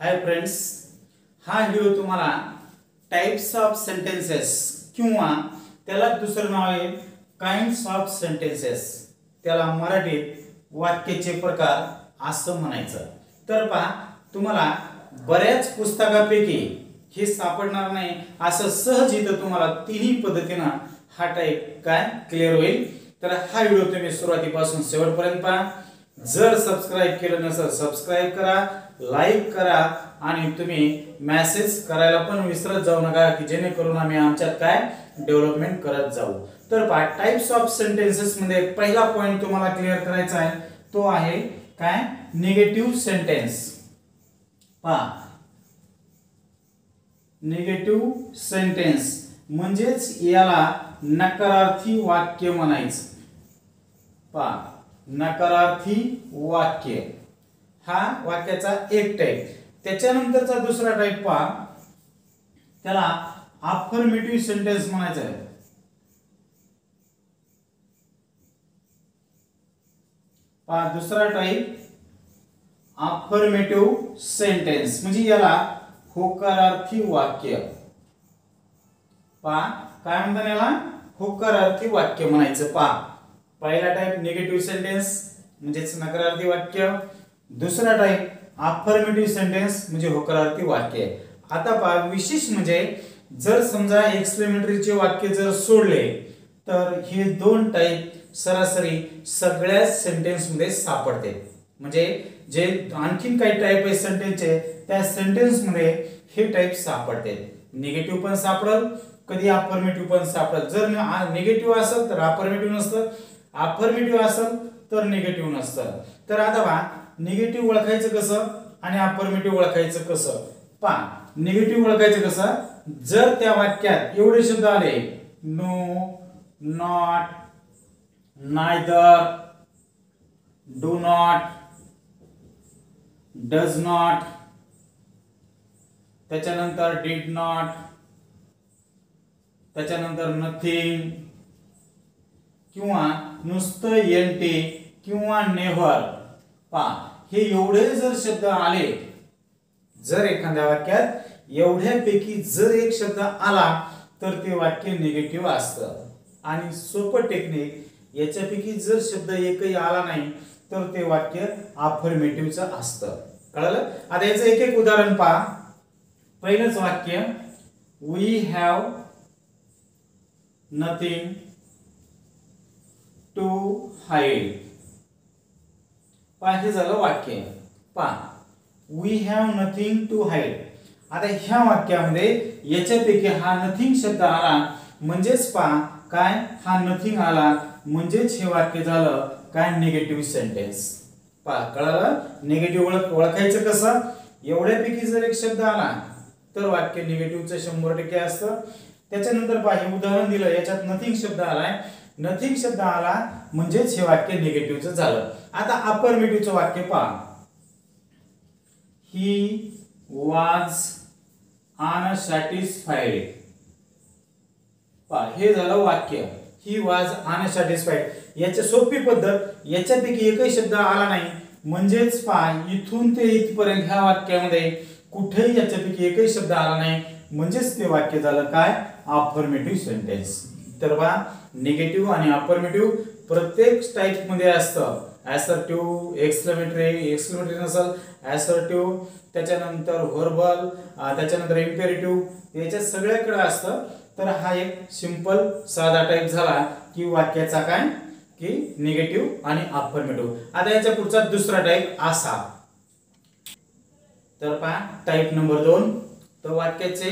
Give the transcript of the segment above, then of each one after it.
Hi friends, हा video तुम्हाला types of sentences किंवा त्याला दुसरं नाव आहे काइंड्स ऑफ सेंटेन्सेस, त्याला मराठीत वाक्याचे प्रकार असं म्हणायचं. तर पहा, तुम्हाला बऱ्याच पुस्तकापैकी हे सापडणार नाही असं सहज इथं तुम्हाला तिन्ही पद्धतीने हा टाइप काय क्लिअर होईल. तर हा व्हिडिओ तुम्ही सुरुवातीपासून शेवटपर्यंत पहा. जर सबस्क्राइब केलं नसेल सबस्क्राइब करा, लाईक करा आणि तुम्ही मेसेज करायला पण विसरत जाऊ नका की जेणेकरून आम्ही आमच्यात काय डेव्हलपमेंट करत जाऊ. तर पहा, टाइप्स ऑफ सेंटेन्सेस मध्ये पहिला पॉइंट तुम्हाला क्लिअर करायचा आहे तो आहे काय निगेटिव्ह सेंटेन्स. पहा, निगेटिव्ह सेंटेन्स म्हणजेच याला नकारार्थी वाक्य म्हणायचं. पहा, नकारार्थी वाक्य हा वाक्याचा एक टाइप. त्याच्यानंतरचा दुसरा टाइप पहा, त्याला अफर्मेटिव्ह सेंटेन्स म्हणायचं आहे. पहा, दुसरा टाइप अफर्मेटिव्ह सेंटेन्स म्हणजे याला होकारार्थी वाक्य. पहा, काय म्हणतात याला होकारार्थी वाक्य म्हणायचं. पहा, पहिला टाइप निगेटिव्ह सेंटेन्स म्हणजेच नकारार्थी वाक्य, दुसरा टाइप अफर्मेटिव्ह सेंटेन्स म्हणजे होकारार्थी वाक्य. आता पहा, विशेष म्हणजे जर समजा एक्सक्लेमेटरीचे वाक्य जर सोडले तर हे दोन टाइप सरासरी सगळ्या सेंटेन्स मध्ये सापडते. म्हणजे जे आणखीन काही टाइप आहे सेंटेन्सचे त्या सेंटेन्स मध्ये हे टाइप सापडते. निगेटिव्ह पण सापडल, कधी अफर्मेटिव्ह पण सापडल. जर निगेटिव्ह असेल तर अफर्मेटिव्ह नसतं, अफर्मेटिव्ह असेल तर निगेटिव्ह नसतं. तर आता पहा, निगेटिव्ह ओळखायचं कसं आणि अफर्मेटिव्ह ओळखायचं कसं. पहा, निगेटिव्ह ओळखायचं कसं, जर त्या वाक्यात एवढे शब्द आले no, not, neither, do not, does not, त्याच्यानंतर डिड नॉट, त्याच्यानंतर नथिंग किंवा नुसतं एनटी किंवा नेव्हर. पहा, हे एवढे जर शब्द आले, जर एखाद्या वाक्यात एवढ्यापैकी जर एक शब्द आला तर ते वाक्य निगेटिव्ह असतं. आणि सोपं टेक्निक, याच्यापैकी जर शब्द एकही आला नाही तर ते वाक्य अफर्मेटिव्हचं असतं. कळलं? आता याचं एक एक उदाहरण पहा. पहिलंच वाक्य, we have nothing to hide. पहा, हे झालं वाक्य. पहा, we have nothing to hide. आता ह्या वाक्यामध्ये याच्यापैकी हा नथिंग शब्द आला म्हणजेच पहा काय हा नथिंग आला म्हणजेच हे वाक्य झालं काय निगेटिव्ह सेंटेन्स. पहा, कळलं? निगेटिव्ह ओळखायचं कसं, एवढ्यापैकी जर एक शब्द आला तर वाक्य निगेटिव्हचं 100% असतं. त्याच्यानंतर पहा, हे उदाहरण दिलं, याच्यात नथिंग शब्द आलाय, नथिंग शब्द आला म्हणजेच हे वाक्य निगेटिव्हचं झालं. आता अफर्मेटिव्हचं वाक्य पहा, ही वॉज अनसॅटिस्फाईड. पहा, हे झालं वाक्य ही वॉज अनसॅटिस्फाईड. याची सोपी पद्धत, याच्यापैकी एकही शब्द आला नाही म्हणजेच पहा इथून ते इथपर्यंत ह्या वाक्यामध्ये कुठेही याच्यापैकी एकही शब्द आला नाही म्हणजेच ते वाक्य झालं काय अफर्मेटिव्ह सेंटेन्स. तर पहा, निगेटिव्ह आणि अफर्मेटिव्ह प्रत्येक टाइप मध्ये असतं. असर्टिव्ह, एक्सक्लेमेटरी नसेल असर्टिव्ह, त्याच्यानंतर व्हर्बल, त्याच्यानंतर इम्पेरेटिव्ह, याच्या सगळ्याकडे असतं. तर हा एक सिंपल साधा टाइप झाला की वाक्याचा काय की निगेटिव्ह आणि अफर्मेटिव्ह. आता याच्या पुढचा दुसरा टाइप असा. तर पहा, टाइप नंबर 2. तर वाक्याचे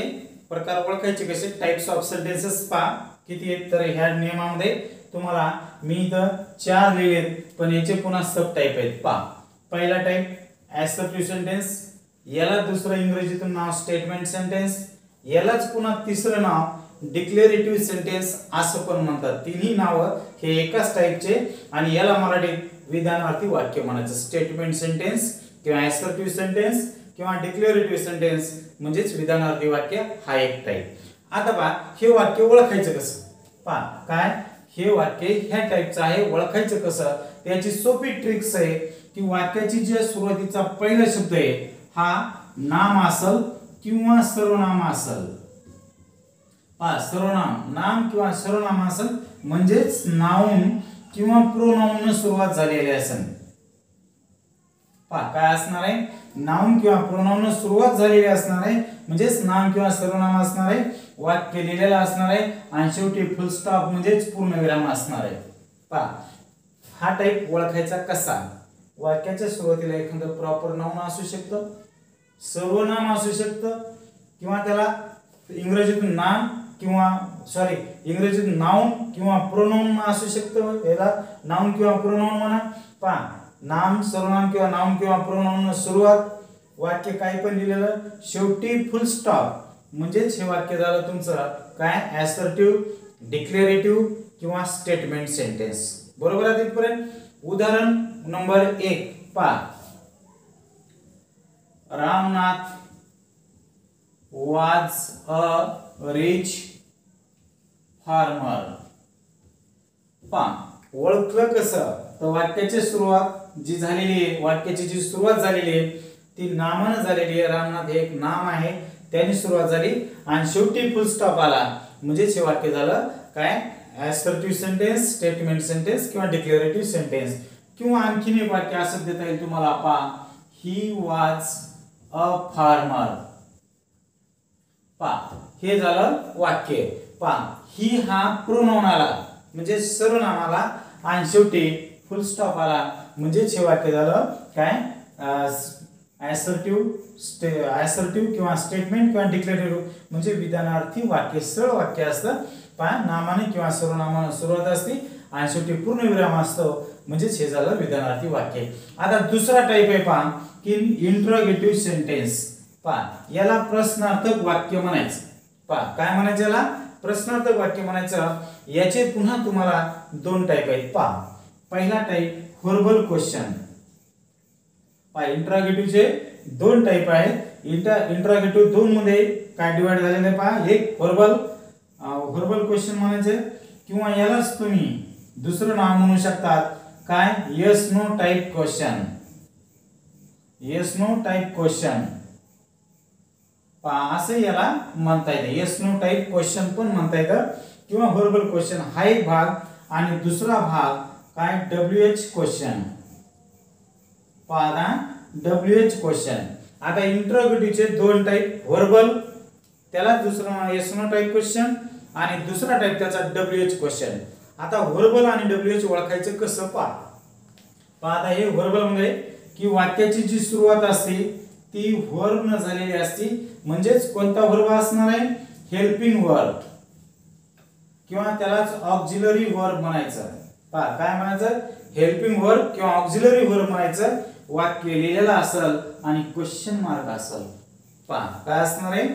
प्रकार ओळखायचे कसे, टाइप्स ऑफ सेंटेन्सेस पहा किती आहेत. तर ह्या नियमामध्ये तुम्हाला मी इथं 4 लिहिलेत पण याचे पुन्हा सब टाइप आहेत. पहा, पहिला टाइप असर्टिव्ह सेंटेन्स, याला दुसरं इंग्रजीतून नाव स्टेटमेंट सेंटेन्स, यालाच पुन्हा तिसरं नाव डिक्लेरेटिव्ह सेंटेन्स असं पण म्हणतात. तिन्ही नावं हे एकाच टाइपचे आणि याला मराठीत विधानार्थी वाक्य म्हणायचं. स्टेटमेंट सेंटेन्स किंवा असर्टिव्ह सेंटेन्स किंवा डिक्लेरेटिव्ह सेंटेन्स म्हणजेच विधानार्थी वाक्य हा एक टाइप. आता पहा, हे वाक्य ओळखायचं कसं. पहा, काय हे वाक्य ह्या टाइपचं आहे, ओळखायचं कसं, त्याची सोपी ट्रिक्स आहे की वाक्याची जे सुरुवातीचा पहिला शब्द आहे हा नाम असल किंवा सर्वनाम असल, पहा सर्वनाम नाम किंवा सर्वनाम असल म्हणजेच नाउन किंवा प्रोनाउन न सुरुवात झालेली असेल. पहा काय असणार आहे, नाउन किंवा प्रोनाउन न सुरुवात झालेली असणार आहे म्हणजेच नाम किंवा सर्वनाम असणार आहे, वाक्य लिहिलेलं असणार आहे आणि शेवटी फुल स्टॉप म्हणजेच पूर्णविराम असणार आहे. पहा हा टाइप ओळखायचा कसा, वाक्याच्या सुरुवातीला एखादं प्रॉपर नाउन असू शकतं, सर्वनाम असू शकतं किंवा त्याला इंग्रजीतून नाम किंवा इंग्रजीतून नाउन किंवा प्रोनाउन असू शकतं, याला नाउन किंवा प्रोनाउन म्हणा. पहा नाम सर्वनाम किंवा नाउन किंवा प्रोनाउन सुरुवात, वाक्य काय पण लिहिलेलं, शेवटी फुल स्टॉप म्हणजेच हे वाक्य झालं तुमचं काय असर्टिव्ह, डिक्लेरेटिव्ह किंवा स्टेटमेंट सेंटेन्स. बरोबर आहे तिथपर्यंत. उदाहरण नंबर 1 पहा, Ramnath was a rich farmer. पहा ओळखलं कसं, तर वाक्याची सुरुवात जी झालेली आहे, वाक्याची जी सुरुवात झालेली आहे ती नामानं झालेली आहे. रामनाथ हे एक नाम आहे, त्याने सुरुवात झाली आणि शेवटी फुल स्टॉप आला म्हणजेच हे वाक्य झालं काय असर्टिव्ह सेंटेन्स, स्टेटमेंट सेंटेन्स किंवा डिक्लेरेटिव्ह सेंटेन्स. किंवा आणखीन एक वाक्य असं देता येईल तुम्हाला, पहा ही वॉज अ फार्मर. पहा हे झालं वाक्य. पहा ही हा प्रोनाउन आला म्हणजे सर्वनाम आला आणि शेवटी फुल स्टॉप आला म्हणजेच हे वाक्य झालं काय असर्टिव्ह किंवा स्टेटमेंट किंवा डिक्लेरेटिव्ह म्हणजे विधानार्थी वाक्य, सरळ वाक्य असतं. पहा नामाने किंवा सर्वनामाने सुरुवात असते आणि शेवटी पूर्ण विराम असतो म्हणजेच हे झालं विधानार्थी वाक्य. आता दुसरा टाइप आहे पहा की इंट्रोगेटिव्ह सेंटेन्स. पहा याला प्रश्नार्थक वाक्य म्हणायचं. पहा काय म्हणायचं, याला प्रश्नार्थक वाक्य म्हणायचं. याचे पुन्हा तुम्हाला दोन टाइप आहेत. पहा पहिला टाइप व्हर्बल क्वेश्चन. पहा इंट्रोगेटिव्हचे दोन टाइप आहेत. इंट्रोगेटिव्ह दोन मध्ये काय डिवाइड झालेले आहे पहा, एक व्हर्बल क्वेश्चन म्हणायचे किंवा यालाच तुम्ही दुसरं नाव म्हणू शकतात काय, yes no type question. Yes no type question पहा असं याला म्हणता येतं. येस नो टाइप क्वेश्चन पण म्हणता येतं किंवा व्हर्बल क्वेश्चन हा एक भाग आणि दुसरा भाग काय WH क्वेश्चन. पहा WH क्वेश्चन. आता इंट्रोगेटिव्हचे दोन टाइप, व्हर्बल त्याला दुसरं नाव येस नो टाइप क्वेश्चन आणि दुसरा टाइप त्याचा WH क्वेश्चन. आता व्हर्बल आणि WH ओळखायचं कसं पहा आता हे व्हर्बल म्हणजे की वाक्याची जी सुरुवात असते ती वर्ब न झालेली असते म्हणजेच कोणता वर्ब असणार आहे, हेल्पिंग वर्ब किंवा त्यालाच ऑक्झिलरी वर्ब म्हणायचं. पहा काय म्हणायचं, हेल्पिंग वर्ब किंवा ऑक्झिलरी वर्ब म्हणायचं. वाक्य लिहिलेलं असेल आणि क्वेश्चन मार्क असेल. पहा काय असणार आहे,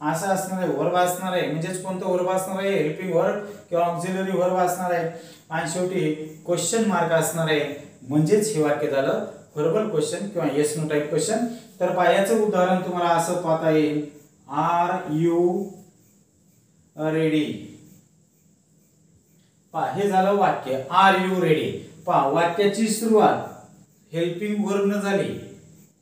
असं असणार आहे, वर्ब असणार आहे म्हणजेच कोणतं वर्ब असणार आहे, हेल्पिंग वर्ब किंवा ऑक्झिलरी वर्ब असणार आहे आणि शेवटी क्वेश्चन मार्क असणार आहे म्हणजेच हे वाक्य झालं व्हर्बल क्वेश्चन किंवा येस नो टाइप क्वेश्चन. तर पहा याचं उदाहरण तुम्हाला असं पाहता येईल, आर यू रेडी. पहा हे झालं वाक्य आर यू रेडी. पहा वाक्याची सुरुवात हेल्पिंग वर्ब न झाली,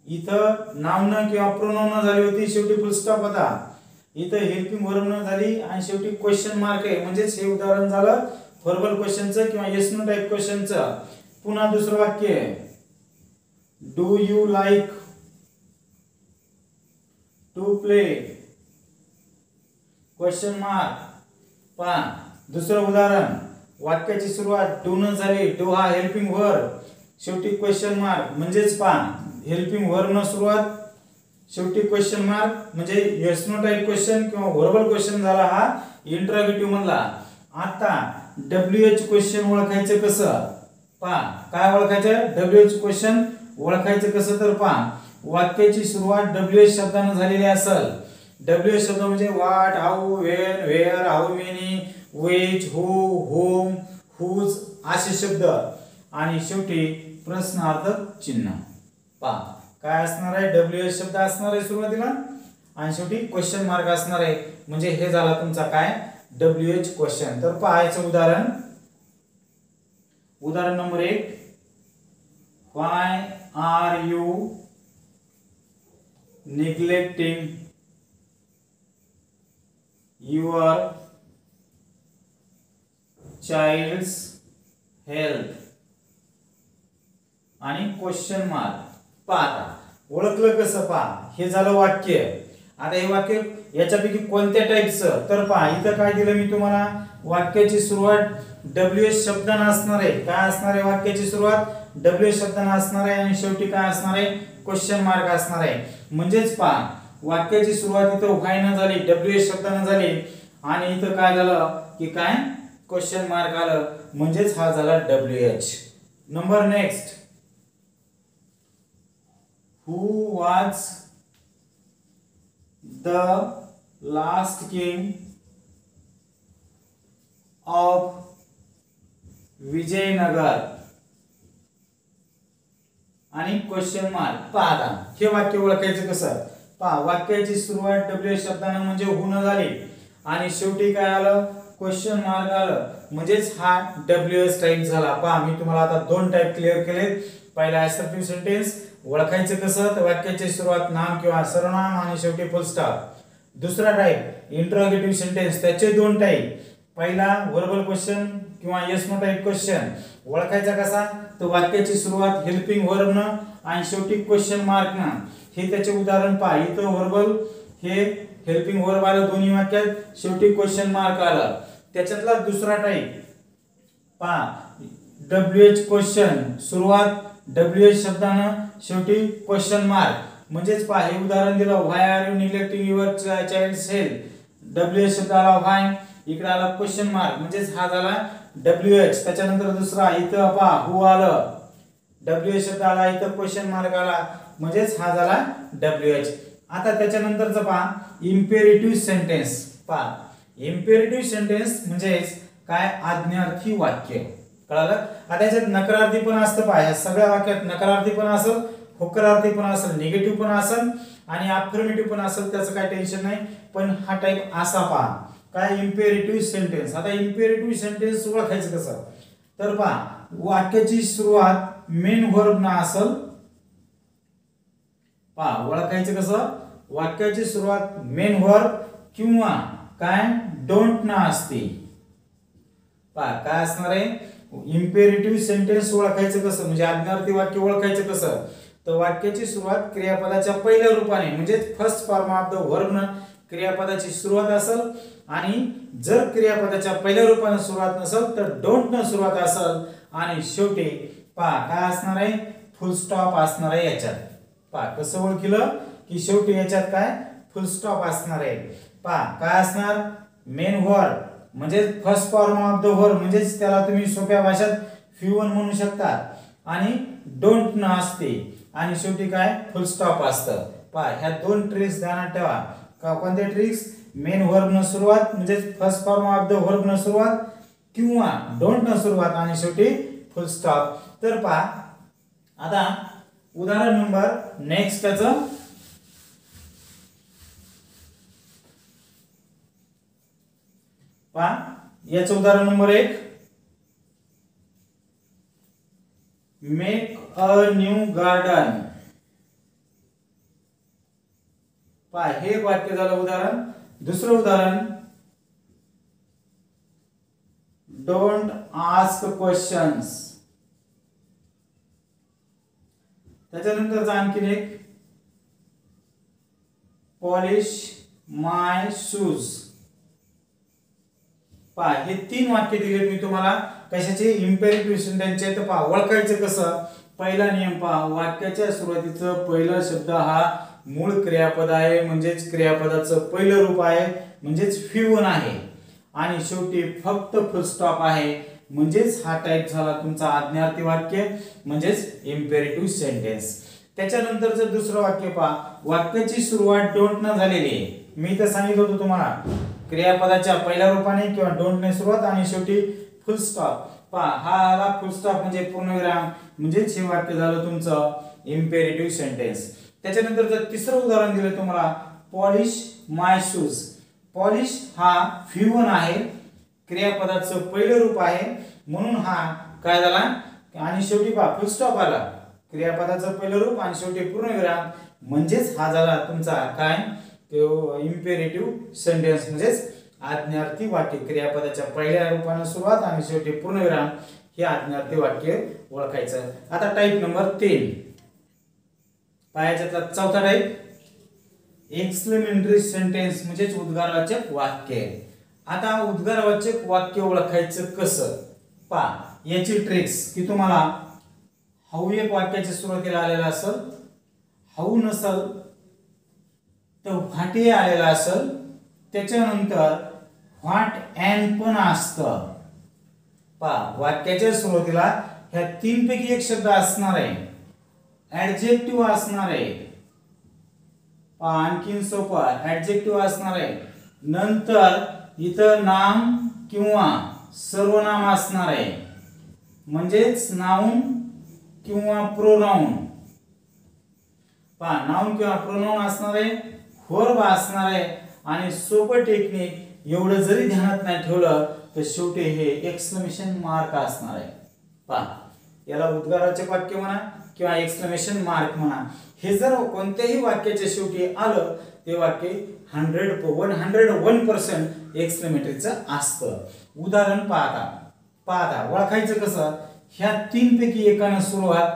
इथं नाउन किंवा प्रोनाउन झाली होती, शेवटी फुल स्टॉप होता. इथं हेल्पिंग वर्ब न झाली आणि शेवटी क्वेश्चन मार्क आहे म्हणजेच हे उदाहरण झालं व्हर्बल क्वेश्चनचं किंवा येस नो टाइप क्वेश्चनचं. पुन्हा दुसरं वाक्य, do you like to play question mark. पहा दुसरं उदाहरण, वाक्याची सुरुवात डू न झाली, डू हा हेल्पिंग वर्ब, शेवटी क्वेश्चन मार्क म्हणजेच पहा हेल्पिंग वर्ब न सुरुवात शेवटी क्वेश्चन मार्क म्हणजे येस नो टाइप क्वेश्चन किंवा व्हर्बल क्वेश्चन झाला हा इंट्रोगेटिव्ह मधला. आता WH क्वेश्चन ओळखायचं कसं, पहा काय ओळखायचं, WH क्वेश्चन ओळखायचं कसं तर पहा वाक्याची सुरुवात WH शब्दाने झालेली असेल. WH शब्द म्हणजे what, how, when, where, how many, which, who, whom, whose असे शब्द आणि शेवटी प्रश्नार्थक चिन्ह. पहा काय असणार आहे, WH शब्द असणार आहे सुरुवातीला आणि शेवटी क्वेश्चन मार्क असणार आहे म्हणजे हे झाला तुमचा काय WH क्वेश्चन. तर पहा याचं उदाहरण number 1, why are you neglecting your child's health आणि क्वेश्चन मार्क. पहा ओळखलं कसं, पहा हे झालं वाक्य. आता हे वाक्य याच्यापैकी कोणत्या टाईपचं, तर पहा इथं काय दिलं मी तुम्हाला, वाक्याची सुरुवात WH शब्दानं असणार आहे. काय असणार आहे वाक्याची सुरुवात, WH शब्दानं असणार आहे आणि शेवटी काय असणार आहे, क्वेश्चन मार्क असणार आहे. म्हणजेच पहा वाक्याची सुरुवात इथं व्हाय न झाली, WH शब्दानं झाली आणि इथं काय झालं की काय क्वेश्चन मार्क आलं, म्हणजेच हा झाला WH. Number next, who was the last king of Vijayanagara आणि क्वेश्चन मार्क. पहा हे वाक्य ओळखायचं कसं, पहा वाक्याची सुरुवात WH शब्दानं म्हणजे होऊन झाली आणि शेवटी काय आलं, क्वेश्चन मार्क आलं, म्हणजेच हा WH टाइप झाला. पहा मी तुम्हाला आता दोन टाइप क्लिअर केले. पहिला असर्टिव्ह सेंटेन्स ओळखायचं कसं, तर वाक्याची सुरुवात नाम किंवा सर्वनाम आणि शेवटी फुल स्टॉप. दुसरा टाइप इंट्रोगेटिव्ह सेंटेन्स, त्याचे दोन टाइप. पहिला व्हर्बल क्वेश्चन किंवा येस नो टाइप क्वेश्चन. ओळखायचा कसा, तर वाक्याची सुरुवात हेल्पिंग व्हर्ब न आणि शेवटी क्वेश्चन मार्क न. हे त्याचे उदाहरण पहा, इथं व्हर्बल हे हेल्पिंग व्हर्ब आलं दोन्ही वाक्यात, शेवटी क्वेश्चन मार्क आलं. त्याच्यातला दुसरा टाइप पहा, WH क्वेश्चन, सुरुवात WH शब्दानं शेवटी क्वेश्चन मार्क. म्हणजेच पहा हे उदाहरण दिलं, why are you neglecting your child's health. WH शब्द आला व्हाय, इकडे आला क्वेश्चन मार्क, म्हणजेच हा झाला WH. त्याच्यानंतर दुसरा इथं पहा हु आलं, WH शब्द आला, इथं क्वेश्चन मार्क आला, म्हणजेच हा झाला WH. आता त्याच्यानंतरचं पहा इम्पेरेटिव्ह सेंटेन्स. पहा इम्पेरेटिव्ह सेंटेन्स म्हणजेच काय, आज्ञार्थी वाक्य. कळालं. आता याच्यात नकारार्थी पण असतं. पहा या सगळ्या वाक्यात नकारार्थी पण असेल, होकारार्थी पण असेल, निगेटिव्ह पण असेल आणि अफर्मेटिव्ह पण असेल, त्याचं काय टेन्शन नाही. पण हा टाइप असा पहा काय, इम्पेरेटिव्ह सेंटेन्स. आता इम्पेरेटिव्ह सेंटेन्स ओळखायचं कसं, तर पहा वाक्याची सुरुवात मेन व्हर्ब न असेल. पहा ओळखायचं कसं, वाक्याची सुरुवात मेन व्हर्ब किंवा काय डोंट न असते. पहा काय असणार आहे, इम्पेरेटिव्ह सेंटेन्स ओळखायचं कसं, म्हणजे आज्ञार्थी वाक्य ओळखायचं कसं, तर वाक्याची सुरुवात क्रियापदाच्या पहिल्या रूपाने म्हणजे first form of the verb न क्रियापदाची सुरुवात असेल आणि जर क्रियापदाच्या पहिल्या रूपाने सुरुवात नसेल तर डोंट न सुरुवात असेल आणि शेवटी पहा काय असणार आहे, फुल स्टॉप असणार आहे याच्यात. पहा कसं ओळखलं की शेवटी याच्यात काय फुल स्टॉप असणार आहे. पहा काय असणार, मेन व्हर्ब म्हणजे first form of the verb, म्हणजे त्याला तुम्ही सोप्या भाषेत फ्युवन म्हणू शकता आणि डोंट न असते आणि शेवटी काय फुल स्टॉप असतं. पहा ह्या दोन ट्रिक्स ध्यानात ठेवा. का कोणते ट्रिक्स, मेन व्हर्ब न सुरुवात म्हणजे first form of the verb न सुरुवात किंवा डोंट न सुरुवात आणि शेवटी फुल स्टॉप. तर पहा आता उदाहरण नंबर नेक्स्ट त्याचं पहा, याचं उदाहरण number 1, make a new garden. पहा हे वाक्य झालं उदाहरण. दुसरं उदाहरण, डोंट आस्क क्वेश्चन्स. त्याच्यानंतरचं आणखीन एक, पॉलिश माय शूज. पहा हे तीन वाक्य दिलेत मी तुम्हाला कशाचे, इम्पेरेटिव्ह सेंटेन्सचे. तर पहा ओळखायचं कसं, पहिला नियम पहा, वाक्याच्या सुरुवातीचं पहिला शब्द हा मूळ क्रियापद आहे म्हणजेच क्रियापदाचं पहिलं रूप आहे म्हणजेच फ्युवन आहे आणि शेवटी फक्त फुल स्टॉप आहे म्हणजेच हा टाइप झाला तुमचा आज्ञार्थी वाक्य म्हणजेच इम्पेरेटिव्ह सेंटेन्स. त्याच्यानंतरचं दुसरं वाक्य पहा, वाक्याची सुरुवात डोंट न झालेली आहे. मी तर सांगितलं होतं तुम्हाला क्रियापदाच्या पहिल्या रूपाने किंवा डोंट ने सुरुवात आणि शेवटी फुल स्टॉप. पहा हा आला फुल स्टॉप म्हणजे पूर्णविराम, म्हणजेच हे वाक्य झालं तुमचं इम्पेरेटिव्ह सेंटेन्स. त्याच्यानंतरचं तिसरं उदाहरण दिलं तुम्हाला, पॉलिश माय शूज. पॉलिश हा फ्युवन आहे, क्रियापदाचं पहिलं रूप आहे म्हणून हा काय झाला आणि शेवटी पहा फुल स्टॉप आला, क्रियापदाचं पहिलं रूप आणि शेवटी पूर्णविराम म्हणजेच हा झाला तुमचा काय इम्पेरेटिव्ह सेंटेन्स म्हणजेच आज्ञार्थी वाक्य. क्रियापदाच्या पहिल्या रूपाने सुरुवात आणि शेवटी पूर्णविराम हे आज्ञार्थी वाक्य ओळखायचं. आता टाईप नंबर 3 पायाच्यातला चौथा टाईप एक्सक्लेमेटरी सेंटेन्स म्हणजेच उद्गारवाचक वाक्य. आता उद्गारवाचक वाक्य ओळखायचं कसं पहा. याची ट्रिक्स की तुम्हाला हाऊ एक वाक्याच्या सुरुवातीला आलेला असेल, हाऊ नसल तर व्हाट हे आलेला असेल, त्याच्यानंतर व्हाट अँड पण असतं. पहा वाक्याच्या सुरुवातीला ह्या तीन पैकी एक शब्द असणार आहे, ऍडजेक्टिव्ह असणार आहे. पहा आणखीन सोपं ऍडजेक्टिव्ह असणार आहे. नंतर इथं नाम किंवा सर्वनाम असणार आहे म्हणजेच नाउन किंवा प्रोनाउन. पहा नाउन किंवा प्रोनाउन असणार आहे, वर्ब असणार आहे आणि सोपं टेक्निक एवढं जरी ध्यानात नाही ठेवलं तर शेवटी हे एक्सक्लेमेशन मार्क असणार आहे. पहा याला उद्गाराचे वाक्य म्हणा किंवा एक्सक्लेमेशन मार्क म्हणा. हे जर कोणत्याही वाक्याच्या शेवटी आलं ते वाक्य 101% एक्सक्लेमेटरीचं असतं. उदाहरण पाहता ओळखायचं कसं. ह्या तीन पैकी एकानं सुरुवात,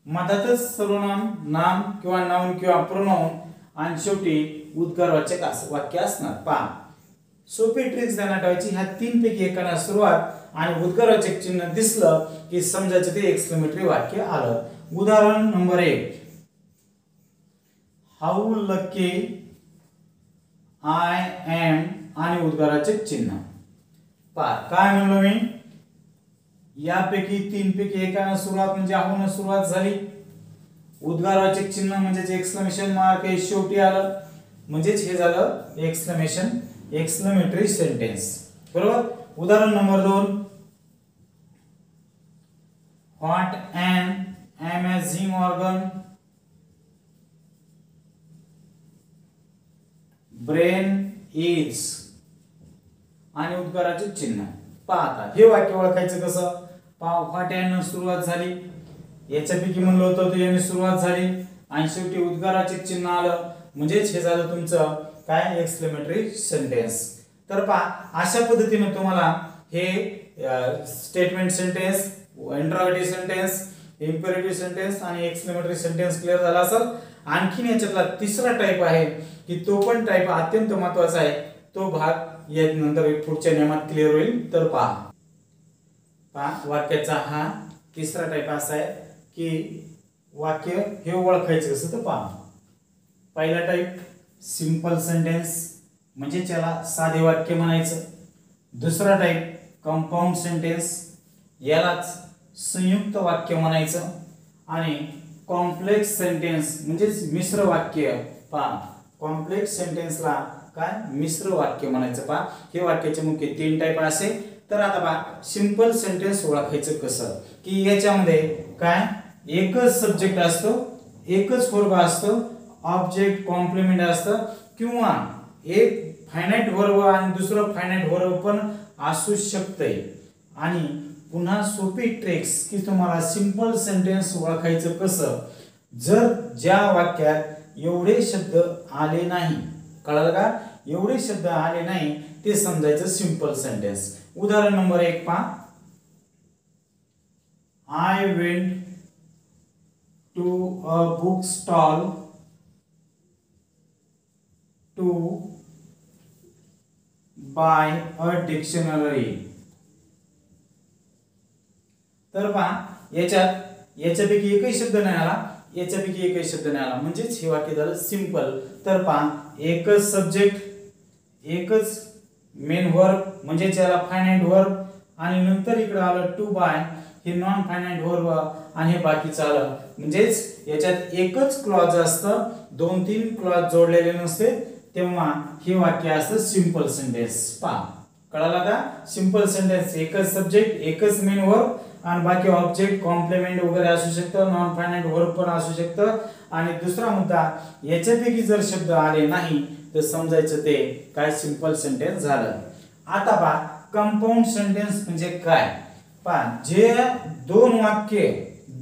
मधातच सर्वनाम नाम किंवा नाउन किंवा प्रोनाउन आणि शेवटी उद्गारवाचक वाक्य असणार. पहा सोपी ट्रिक्स ध्यानात ठेवायची. ह्या तीन पैकी एकानं सुरुवात आणि उद्गारवाचक चिन्ह दिसलं की समजायचं ते एक्सक्लेमेटरी वाक्य आलं. उदाहरण number 1 how lucky I am आणि उद्गाराचक चिन्ह. पहा काय म्हणलो मी, यापैकी तीन पैकी एकानं सुरुवात म्हणजे हाऊनं सुरुवात झाली, उद्गारवाचक चिन्ह म्हणजेच एक्सक्लेमेशन मार्क हे शेवटी आलं म्हणजेच हे झालं एक्सक्लेमेटरी सेंटेन्स. बरोबर. उदाहरण number 2 what an amazing organ brain is आणि उद्गाराचे चिन्ह. पाहता हे वाक्य ओळखायचं कसं. पहा व्हाट एन सुरुवात झाली, याच्यापैकी म्हणलं होतं तर याने सुरुवात झाली आणि शेवटी उद्गाराचे चिन्ह आलं म्हणजेच हे झालं तुमचं काय एक्सक्लेमेटरी सेंटेन्स. तर पहा अशा पद्धतीने तुम्हाला हे statement sentence, interrogative sentence, imperative sentence आणि एक्सक्लेमेटरी सेंटेन्स क्लिअर झाला असेल. आणखीन याच्यातला तिसरा टाइप आहे की तो पण टाइप अत्यंत महत्त्वाचा आहे. तो भाग या नंतर पुढच्या नियमात क्लिअर होईल. तर पहा वाक्याचा हा तिसरा टाइप असा आहे की वाक्य हे ओळखायचं कसं. तर पहा पहिला टाइप सिंपल सेंटेन्स म्हणजे त्याला साधे वाक्य म्हणायचं. दुसरा टाइप कंपाऊंड सेंटेन्स यालाच संयुक्त वाक्य म्हणायचं. आणि कॉम्प्लेक्स सेंटेन्स म्हणजेच मिश्र वाक्य. पहा कॉम्प्लेक्स सेंटेन्सला काय मिश्र वाक्य म्हणायचं. पहा हे वाक्याचे मुख्य 3 टाइप असे. तर आता पहा सिंपल सेंटेन्स ओळखायचं कसं की याच्यामध्ये काय एकच सब्जेक्ट असतो, एकच वर्ब असतो, ऑब्जेक्ट कॉम्प्लिमेंट असतं किंवा एक फायनाइट वर्ब आणि दुसरं फायनाइट वर्ब पण असू शकते. आणि पुन्हा सोपी ट्रिक्स की तुम्हाला सिंपल सेंटेन्स ओळखायचं कसं. जर ज्या वाक्यात एवढे शब्द आले नाही, कळलं का, एवढे शब्द आले नाही ते समजायचं सिंपल सेंटेन्स. उदाहरण नंबर 1 पहा. I went to a book stall to buy a dictionary. तर पहा याच्यापैकी एकही शब्द नाही आला, याच्यापैकी एकही शब्द नाही आला म्हणजेच हे वाक्य झालं सिंपल. तर पहा एकच सब्जेक्ट, एकच मेन वर्ब म्हणजे त्याला फायनाइट वर्ब आणि नंतर इकडे आलं टू बाय हे नॉन फायनाइट वर्ब आणि हे बाकीचं आलं म्हणजेच याच्यात एकच क्लॉज असतं, 2-3 क्लॉज जोडलेले नसते. तेव्हा हे वाक्य असतं सिंपल सेंटेन्स. पहा कळाला का. सिंपल सेंटेन्स एकच सब्जेक्ट, एकच मेन वर्ब आणि बाकी ऑब्जेक्ट कॉम्प्लिमेंट वगैरे असू शकतं, नॉन फायनाइट वर्ब पण असू शकतं. आणि दुसरा मुद्दा याच्यापैकी जर शब्द आले नाही तर समजायचं ते काय सिंपल सेंटेन्स झालं. आता पहा कंपाऊंड सेंटेन्स म्हणजे काय. पहा जे 2 वाक्य,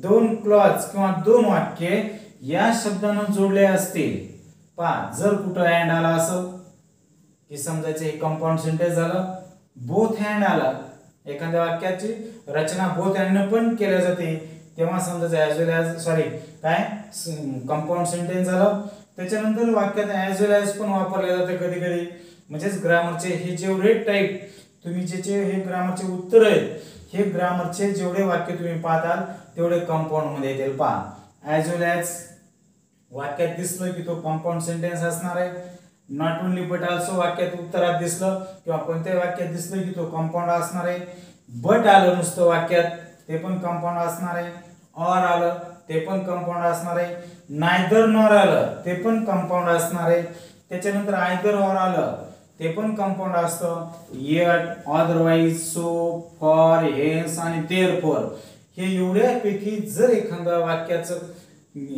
2 क्लॉज किंवा 2 वाक्य या शब्दानं जोडले असतील, पहा जर कुठं अँड आला असेल की समजायचं हे कंपाऊंड सेंटेन्स झालं. बोथ अँड आला, एखाद्या वाक्याची रचना बोथ अँड पण केल्या जाते, तेव्हा समजायचं ॲज वेल ॲज काय कंपाऊंड सेंटेन्स झालं. त्याच्यानंतर वाक्यात ॲज वेल ॲज पण वापरले जाते कधी कधी. म्हणजेच ग्रामरचे हे जेवढे टाईप तुम्ही ज्याचे हे ग्रामरचे उत्तर आहेत, हे ग्रामरचे जेवढे वाक्य तुम्ही पाहताल तेवढे कंपाऊंड मध्ये येतील. पहा ॲज वेल ॲज वाक्यात दिसलं की तो कंपाऊंड सेंटेन्स असणार आहे. नॉट ओनली बट ऑल्सो वाक्यात उत्तरात दिसलं किंवा कोणत्याही वाक्यात दिसलं की तो कंपाऊंड असणार आहे. बट आलं नुसतं वाक्यात ते पण कंपाऊंड असणार आहे. ऑर आलं ते पण कंपाऊंड असणार आहे. नायदर नॉर आलं ते पण कंपाऊंड असणार आहे. त्याच्यानंतर आयदर ऑर आलं ते पण कंपाऊंड असतं. Yet, otherwise, so, for, hence आणि देअरफॉर हे एवढ्यापैकी जर एखाद्या वाक्याचं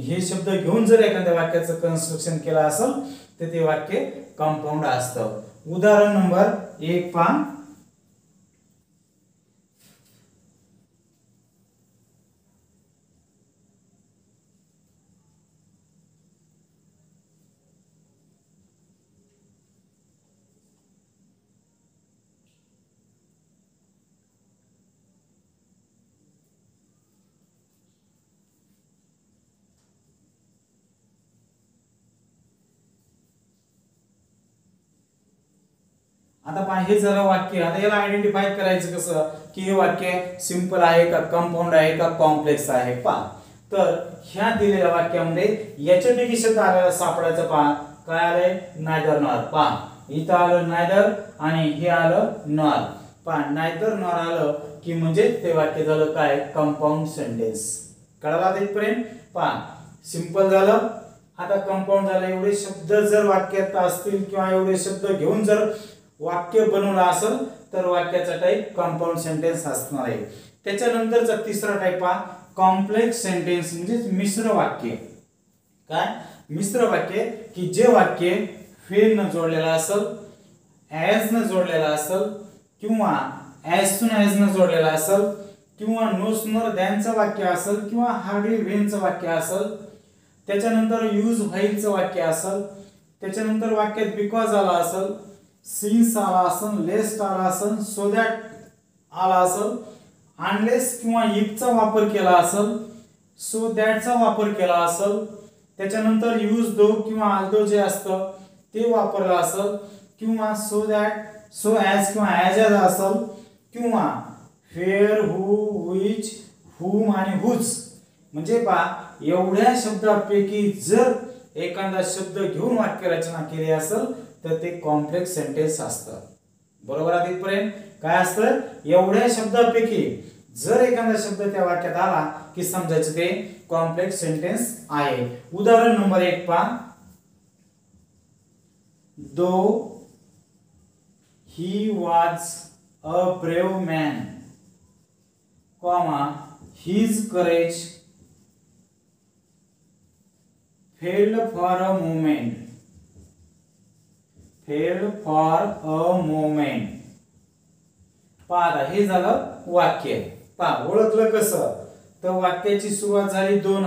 हे शब्द घेऊन जर एखाद्या वाक्याचं कन्स्ट्रक्शन केलं असेल तर ते वाक्य कंपाऊंड असतं. उदाहरण नंबर 1 पहा. आता पहा हे झालं वाक्य. आता याला आयडेंटिफाय करायचं कसं की हे वाक्य सिंपल आहे का, कंपाऊंड आहे का, कॉम्प्लेक्स आहे. पहा तर ह्या दिलेल्या वाक्यामध्ये याच्यापैकी शब्द आलेला सापडायचं. पहा काय आलंय, नायदर नॉर. पहा इथं आलं नायदर आणि हे आलं नॉर. पहा नायदर नॉर आलं की म्हणजे ते वाक्य झालं काय, कंपाऊंड सेंटेन्स. कळाला इथपर्यंत. पहा सिंपल झालं. आता कंपाऊंड झालं. एवढे शब्द जर वाक्यात असतील किंवा एवढे शब्द घेऊन जर वाक्य बनवलं असेल तर वाक्याचा टाईप कंपाऊंड सेंटेन्स असणार आहे. त्याच्यानंतरचा तिसरा टाईप हा कॉम्प्लेक्स सेंटेन्स म्हणजे मिश्र वाक्य. काय मिश्र वाक्य की जे वाक्य फेल न जोडलेलं असेल, ॲज न जोडलेलं असेल किंवा ॲज सून ॲज न जोडलेलं असेल किंवा नो सूनर दॅनचं वाक्य असेल किंवा हार्डली व्हेनचं वाक्य असेल. त्याच्यानंतर यूज व्हाईलचं वाक्य असेल. त्याच्यानंतर वाक्यात बिकॉज आला असेल, सिन्स आला असेल, लेस्ट आला असेल, सो दॅट आला असेल, अनलेस किंवा इफचा वापर केला असेल, सो दॅटचा वापर केला असेल. त्याच्यानंतर यूज दो किंवा आल्दो जे असतं ते वापरलं असेल किंवा सो दॅट, सो ॲज किंवा ॲज ॲज असेल किंवा फेअर, हू, विच, हुम आणि हुज. म्हणजे पहा एवढ्या शब्दापैकी जर एखादा शब्द घेऊन वाक्य रचना केली असेल तर ते कॉम्प्लेक्स सेंटेन्स असतं. बरोबर आहे इथपर्यंत. काय असतं, एवढ्या शब्दापैकी जर एखादा शब्द त्या वाक्यात आला की समजायचं ते कॉम्प्लेक्स सेंटेन्स आहे. उदाहरण नंबर 1 पहा. Though he was a brave man, comma his courage failed for a moment, failed for a moment. पहा हे झालं वाक्य. पहा ओळखलं कसं, तर वाक्याची सुरुवात झाली दोन.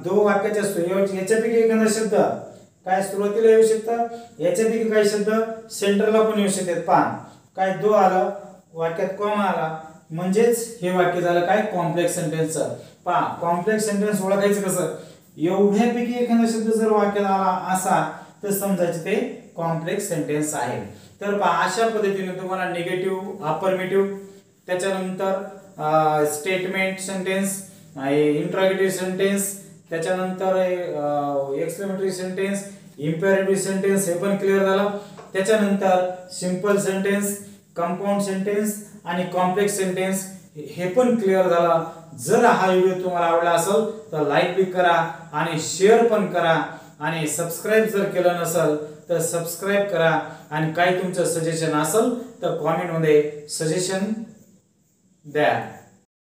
दो वाक्याच्या याच्यापैकी एखादा शब्द काय सुरुवातीला येऊ शकतं, याच्यापैकी काही शब्द सेंटरला पण येऊ शकतात. पहा काय दो आलं, वाक्यात कॉमा आला म्हणजेच हे वाक्य झालं काय, कॉम्प्लेक्स सेंटेन्स. पहा कॉम्प्लेक्स सेंटेन्स ओळखायचं कसं, एवढ्यापैकी एखादा शब्द जर वाक्यात आला असा तर समजायचे ते कॉम्प्लेक्स सेंटेन्स आहे. तर पहा अशा पद्धतीने तुम्हाला निगेटिव्ह, अफर्मेटिव्ह, त्याच्यानंतर स्टेटमेंट सेंटेन्स, इंट्रोगेटिव्ह सेंटेन्स, त्याच्यानंतर एक्सक्लेमेटरी सेंटेन्स, इम्पेरेटिव्ह सेंटेन्स हे पण क्लिअर झालं. त्याच्यानंतर सिंपल सेंटेन्स, कंपाऊंड सेंटेन्स आणि कॉम्प्लेक्स सेंटेन्स हे पण क्लिअर झालं. जर हा व्हिडिओ तुम्हाला आवडला असेल तर लाईक बी करा आणि शेअर पण करा आणि सबस्क्राईब जर केलं नसेल तर सबस्क्राईब करा. आणि काही तुमचं सजेशन असेल तर कमेंट मध्ये सजेशन द्या.